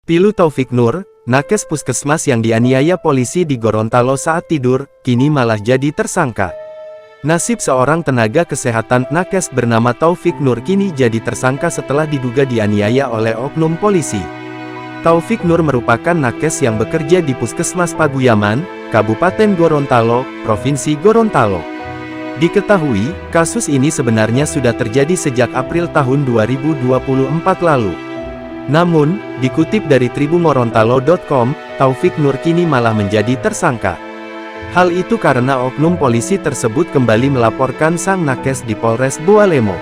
Pilu Taufik Nur, nakes puskesmas yang dianiaya polisi di Gorontalo saat tidur, kini malah jadi tersangka. Nasib seorang tenaga kesehatan nakes bernama Taufik Nur kini jadi tersangka setelah diduga dianiaya oleh oknum polisi. Taufik Nur merupakan nakes yang bekerja di Puskesmas Paguyaman, Kabupaten Gorontalo, Provinsi Gorontalo. Diketahui, kasus ini sebenarnya sudah terjadi sejak April tahun 2024 lalu. Namun, dikutip dari tribunggorontalo.com, Taufik Nur kini malah menjadi tersangka. Hal itu karena oknum polisi tersebut kembali melaporkan sang nakes di Polres Bawalemo.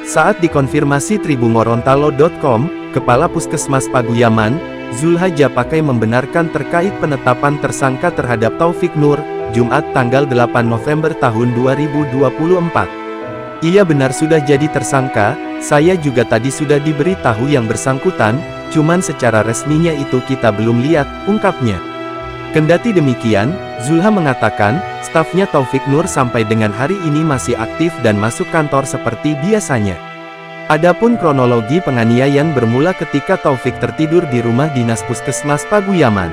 Saat dikonfirmasi tribunggorontalo.com, Kepala Puskesmas Paguyaman, Zulha Japakai membenarkan terkait penetapan tersangka terhadap Taufik Nur, Jumat tanggal 8 November tahun 2024. Ia benar sudah jadi tersangka, saya juga tadi sudah diberitahu yang bersangkutan, cuman secara resminya itu kita belum lihat, ungkapnya. Kendati demikian, Zulha mengatakan, stafnya Taufik Nur sampai dengan hari ini masih aktif dan masuk kantor seperti biasanya. Adapun kronologi penganiayaan bermula ketika Taufik tertidur di rumah dinas Puskesmas Paguyaman.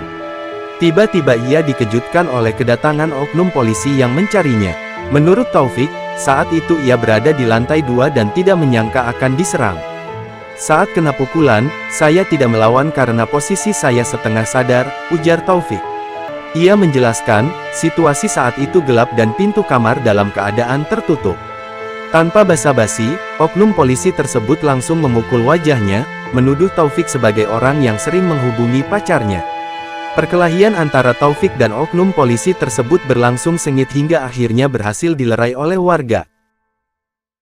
Tiba-tiba ia dikejutkan oleh kedatangan oknum polisi yang mencarinya. Menurut Taufik, saat itu ia berada di lantai 2 dan tidak menyangka akan diserang. Saat kena pukulan, saya tidak melawan karena posisi saya setengah sadar, ujar Taufik. Ia menjelaskan, situasi saat itu gelap dan pintu kamar dalam keadaan tertutup. Tanpa basa-basi, oknum polisi tersebut langsung memukul wajahnya, menuduh Taufik sebagai orang yang sering menghubungi pacarnya. Perkelahian antara Taufik dan oknum polisi tersebut berlangsung sengit hingga akhirnya berhasil dilerai oleh warga.